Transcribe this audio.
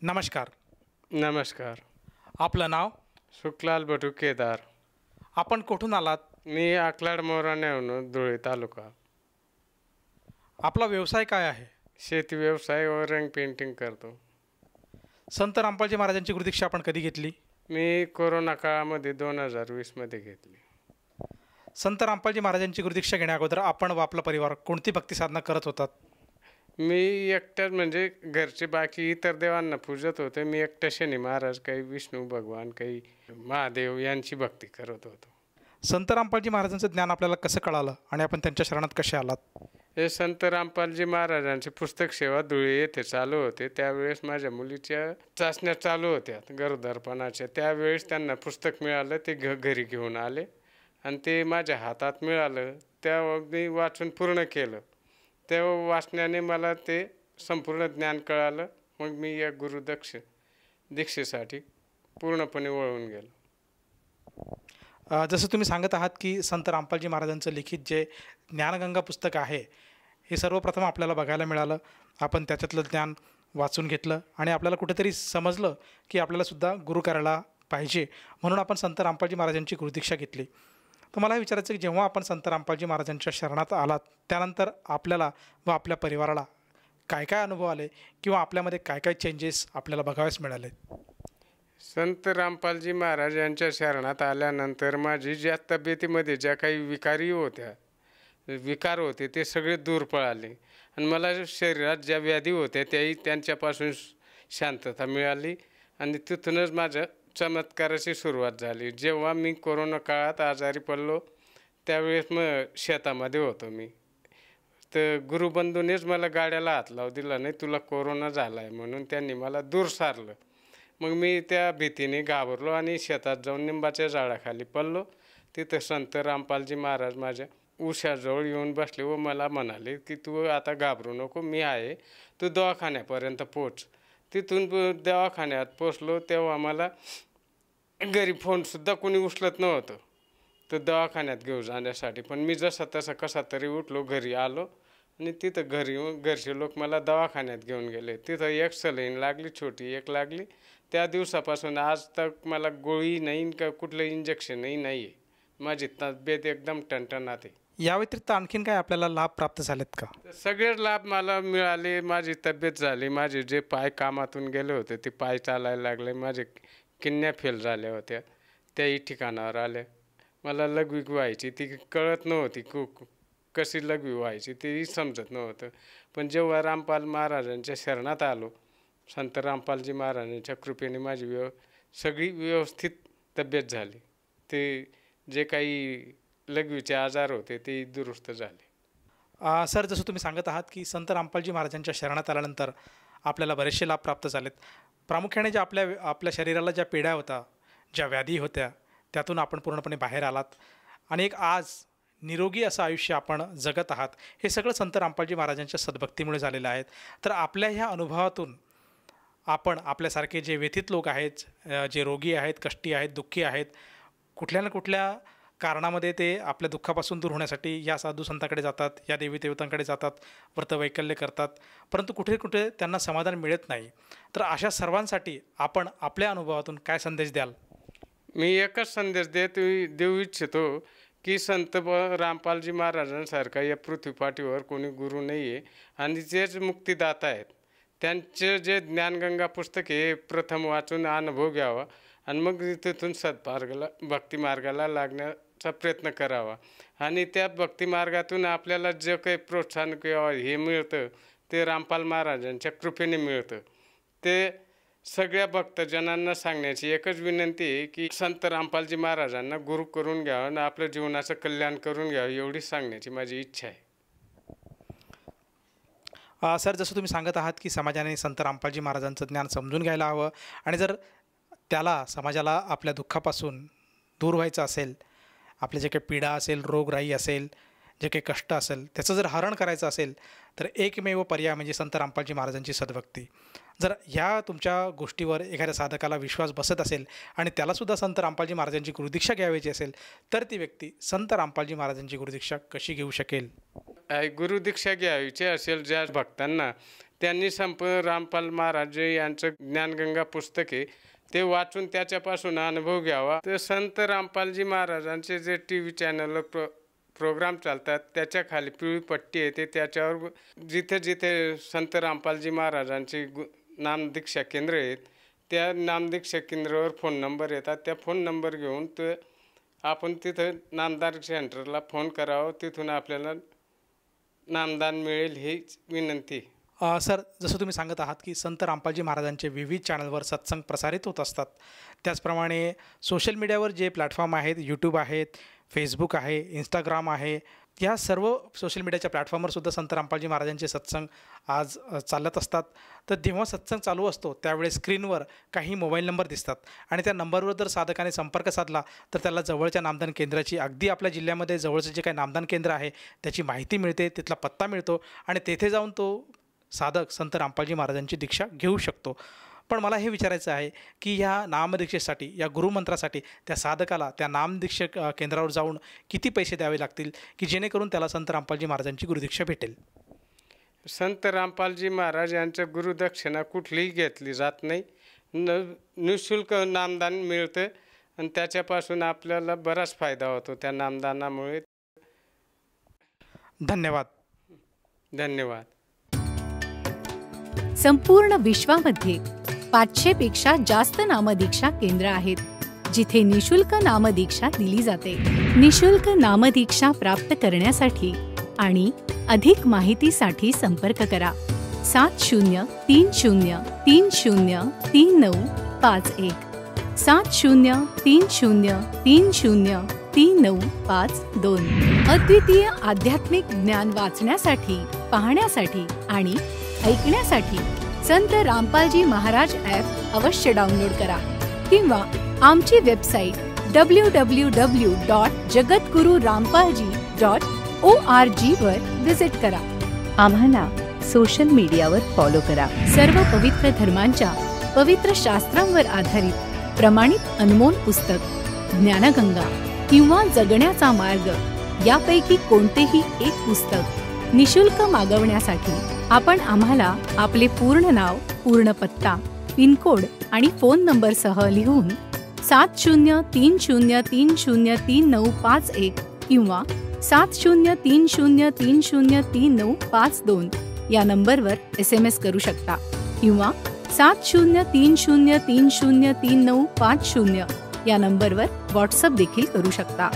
नमस्कार. नमस्कार. आपलं नाव? सुखलाल बटू केदार. आपण कुठून आलात? मी आकलाड मोराण्याहून धुळे तालुका. आपला व्यवसाय काय आहे? शेती व्यवसाय व रंग पेंटिंग करतो. संत रामपालजी महाराजांची गुरुदीक्षा आपण कधी घेतली? मी कोरोना काळामध्ये 2020 मध्ये घेतली. संत रामपालजी महाराजांची गुरुदीक्षा घेण्याअगोदर आपण व आपला परिवार कोणती भक्ती साधना करत होतात? मी एकट्याच म्हणजे घरचे बाकी इतर देवांना पूजत होते. मी एकट्या शनी महाराज, काही विष्णू भगवान, काही महादेव यांची भक्ती करत होतो. संत रामपालजी महाराजांचं ज्ञान आपल्याला कसं कळालं आणि आपण त्यांच्या शरणात कसे आलात? हे संत रामपालजी महाराजांचे पुस्तक सेवा धुळे येथे चालू होते. त्यावेळेस माझ्या मुलीच्या चाचण्या चालू होत्या गरोदरपणाच्या. त्यावेळेस त्यांना पुस्तक मिळालं, ते घरी घेऊन आले आणि ते माझ्या हातात मिळालं. तेव्हा मी वाचून पूर्ण केलं. तेव्हा वाचण्याने मला ते संपूर्ण ज्ञान कळालं. मग मी या दीक्षेसाठी पूर्णपणे वळून गेलो. जसं तुम्ही सांगत आहात की संत रामपालजी महाराजांचं लिखित जे ज्ञानगंगा पुस्तक आहे हे सर्वप्रथम आपल्याला बघायला मिळालं. आपण त्याच्यातलं ज्ञान वाचून घेतलं आणि आपल्याला कुठेतरी समजलं की आपल्यालासुद्धा गुरु करायला पाहिजे, म्हणून आपण संत रामपालजी महाराजांची गुरुदीक्षा घेतली. तर मला हे विचारायचं की जेव्हा आपण संत रामपालजी महाराजांच्या शरणात आलात त्यानंतर आपल्याला व आपल्या परिवाराला काय काय अनुभव आले किंवा आपल्यामध्ये काय काय चेंजेस आपल्याला बघावयास मिळाले? संत रामपालजी महाराज यांच्या शरणात आल्यानंतर माझी ज्या तब्येतीमध्ये ज्या काही विकार होते ते सगळे दूर पळाले आणि मला शरीरात ज्या व्याधी होत्या त्याही त्यांच्यापासून शांतता मिळाली आणि तिथूनच माझ्या चमत्काराची सुरुवात झाली. जेव्हा मी कोरोना काळात आजारी पडलो त्यावेळेस मग शेतामध्ये होतो मी. तर गुरुबंधूनेच मला गाड्याला हात लावू दिला नाही, तुला कोरोना झाला आहे म्हणून. त्यांनी मला दूर सारलं. मग मी त्या भीतीने घाबरलो आणि शेतात जाऊन निंबाच्या झाडाखाली पडलो. तिथं संत रामपालजी महाराज माझ्या उशाजवळ येऊन बसले व मला म्हणाले की तू आता घाबरू नको, मी आहे, तू दवाखान्यापर्यंत पोच. तिथून दवाखान्यात पोचलो तेव्हा मला घरी फोनसुद्धा कोणी उचलत नव्हतं तर दवाखान्यात घेऊन जाण्यासाठी. पण मी जसा तसा कसा तरी उठलो, घरी आलो आणि तिथं घरचे लोक मला दवाखान्यात घेऊन गेले. तिथं एक सलाईन लागली, छोटी एक लागली. त्या दिवसापासून आज तक मला गोळी नाही का कुठलं इंजेक्शनही नाही आहे. माझी तब्येत एकदम टणटणात आहे. या व्यतिरिक्त आणखीन काय आपल्याला लाभ प्राप्त झालेत का? सगळेच लाभ मला मिळाले. माझी तब्येत झाली, माझे जे पाय कामातून गेले होते ते पाय चालायला लागले. माझे किडन्या फेल झाल्या होत्या, त्याही ठिकाणावर आल्या. मला लघवी व्हायची ती कळत नव्हती, कशी लघवी व्हायची तेही समजत नव्हतं. पण जेव्हा रामपाल महाराजांच्या शरणात आलो, संत रामपालजी महाराजांच्या कृपेने माझी सगळी व्यवस्थित तब्येत झाली. ते जे काही लघवीचे आजार होते ते दुरुस्त झाले. सर, जसं तुम्ही सांगत आहात की संत रामपालजी महाराजांच्या शरणात आल्यानंतर आपल्याला बरेचसे लाभ प्राप्त झालेत. प्रामुख्याने ज्या आपल्या शरीराला ज्या पीडा होत्या, ज्या व्याधी होत्या, त्यातून आपण पूर्णपणे बाहेर आलात आणि एक आज निरोगी असं आयुष्य आपण जगत आहात. हे सगळं संत रामपालजी महाराजांच्या सद्भक्तीमुळे झालेलं आहे. तर आपल्या ह्या अनुभवातून आपण आपल्यासारखे जे व्यथित लोक आहेत, जे रोगी आहेत, कष्टी आहेत, दुःखी आहेत, कुठल्या ना कुठल्या कारणामध्ये ते आपल्या दुःखापासून दूर होण्यासाठी या साधू संतांकडे जातात, या देवी देवतांकडे जातात, व्रतवैकल्य करतात, परंतु कुठे कुठे त्यांना समाधान मिळत नाही. तर अशा सर्वांसाठी आपण आपल्या अनुभवातून काय संदेश द्याल? मी एकच संदेश देऊ इच्छितो की संत रामपालजी महाराजांसारखा या पृथ्वीपाठीवर कोणी गुरु नाही आहे आणि तेच मुक्तिदाता आहेत. त्यांचे जे ज्ञानगंगा पुस्तक हे प्रथम वाचून अनुभव घ्यावा आणि मग तिथून भक्तिमार्गाला लागण्याचा प्रयत्न करावा. आणि त्या भक्तिमार्गातून आपल्याला जे काही प्रोत्साहन किंवा हे मिळतं ते रामपाल महाराजांच्या कृपेने मिळतं. ते सगळ्या भक्तजनांना सांगण्याची एकच विनंती आहे की संत रामपालजी महाराजांना गुरु करून घ्यावं आणि आपल्या जीवनाचं कल्याण करून घ्यावं, एवढीच सांगण्याची माझी इच्छा आहे. सर, जसं तुम्ही सांगत आहात की समाजाने संत रामपालजी महाराजांचं ज्ञान समजून घ्यायला हवं आणि जर त्याला समाजाला आपल्या दुःखापासून दूर व्हायचं असेल, आपले जे काही पीडा असेल, रोगराई असेल, जे काही कष्ट असेल, त्याचं जर हरण करायचं असेल तर एकमेव पर्याय म्हणजे संत रामपालजी महाराजांची सद्भक्ती. जर ह्या तुमच्या गोष्टीवर एखाद्या साधकाला विश्वास बसत असेल आणि त्यालासुद्धा संत रामपालजी महाराजांची गुरुदीक्षा घ्यायची असेल तर ती व्यक्ती संत रामपालजी महाराजांची गुरुदीक्षा कशी घेऊ शकेल? गुरुदीक्षा घ्यायची असेल ज्या भक्तांना त्यांनी संत रामपाल महाराज यांचं ज्ञानगंगा पुस्तक आहे ते वाचून त्याच्यापासून अनुभव घ्यावा. तर संत रामपालजी महाराजांचे जे TV चॅनलवर प्रोग्राम चालतात त्याच्या खाली पिवळी पट्टी येते, त्याच्यावर जिथे जिथे संत रामपालजी महाराजांची नामदीक्षा केंद्र आहेत त्या नामदीक्षा केंद्रावर फोन नंबर येतात. त्या फोन नंबर घेऊन तर आपण तिथं नामदान सेंटरला फोन करावं, तिथून आपल्याला नामदान मिळेल हीच विनंती. सर, जसं तुम्ही सांगत आहात की संत रामपालजी महाराजांचे विविध चॅनलवर सत्संग प्रसारित होत असतात, त्याचप्रमाणे सोशल मीडियावर जे प्लॅटफॉर्म आहेत, यूट्यूब आहेत, फेसबुक आहे, इंस्टाग्राम आहे, या सर्व सोशल मीडियाच्या प्लॅटफॉर्मवर सुद्धा संत रामपालजी महाराजांचे सत्संग आज चालत असतात. तर जेव्हा सत्संग चालू असतो त्यावेळेस स्क्रीनवर काही मोबाईल नंबर दिसतात आणि त्या नंबरवर जर साधकाने संपर्क साधला तर त्याला जवळच्या नामदान केंद्राची, अगदी आपल्या जिल्ह्यामध्ये जवळचं जे काही नामदान केंद्र आहे त्याची माहिती मिळते, तिथला पत्ता मिळतो आणि तेथे जाऊन तो साधक संत रामपालजी महाराजांची दीक्षा घेऊ शकतो. पण मला हे विचारायचं आहे की ह्या नामदीक्षेसाठी, या गुरुमंत्रासाठी त्या साधकाला त्या नामदीक्षा केंद्रावर जाऊन किती पैसे द्यावे लागतील की जेणेकरून त्याला संत रामपालजी महाराजांची गुरुदीक्षा भेटेल? संत रामपालजी महाराज यांचं गुरुदक्षिणा कुठलीही घेतली जात नाही. निःशुल्क नामदान मिळतं आणि त्याच्यापासून आपल्याला बराच फायदा होतो त्या नामदानामुळे. धन्यवाद. धन्यवाद. संपूर्ण विश्वामध्ये 500 पेक्षा जास्त नामदीक्षा केंद्र आहेत जिथे निशुल्क नामदीक्षा दिली जाते. निशुल्क नामदीक्षा प्राप्त करण्यासाठी आणि अधिक माहितीसाठी संपर्क करा 7030303951 7030303952. अद्वितीय आध्यात्मिक ज्ञान वाचण्यासाठी, पाहण्यासाठी आणि ऐकण्यासाठी संत रामपालजी महाराज ॲप अवश्य डाउनलोड करा किंवा आमची वेबसाईट www.jagatgururampalji.org वर विजिट करा. आम्हाला सोशल मीडियावर फॉलो करा. सर्व पवित्र धर्मांच्या पवित्र शास्त्रांवर आधारित प्रमाणित अनमोल पुस्तक ज्ञानगंगा किंवा जगण्याचा मार्ग यापैकी कोणतेही एक पुस्तक निशुल्क मागवण्यासाठी आपण आम्हाला आपले पूर्ण नाव, पूर्ण पत्ता, पिनकोड आणि फोन नंबरसह लिहून 7030303951 किंवा 7030303952 या नंबरवर SMS करू शकता किंवा 7030303950 या नंबरवर व्हॉट्सअप देखील करू शकता.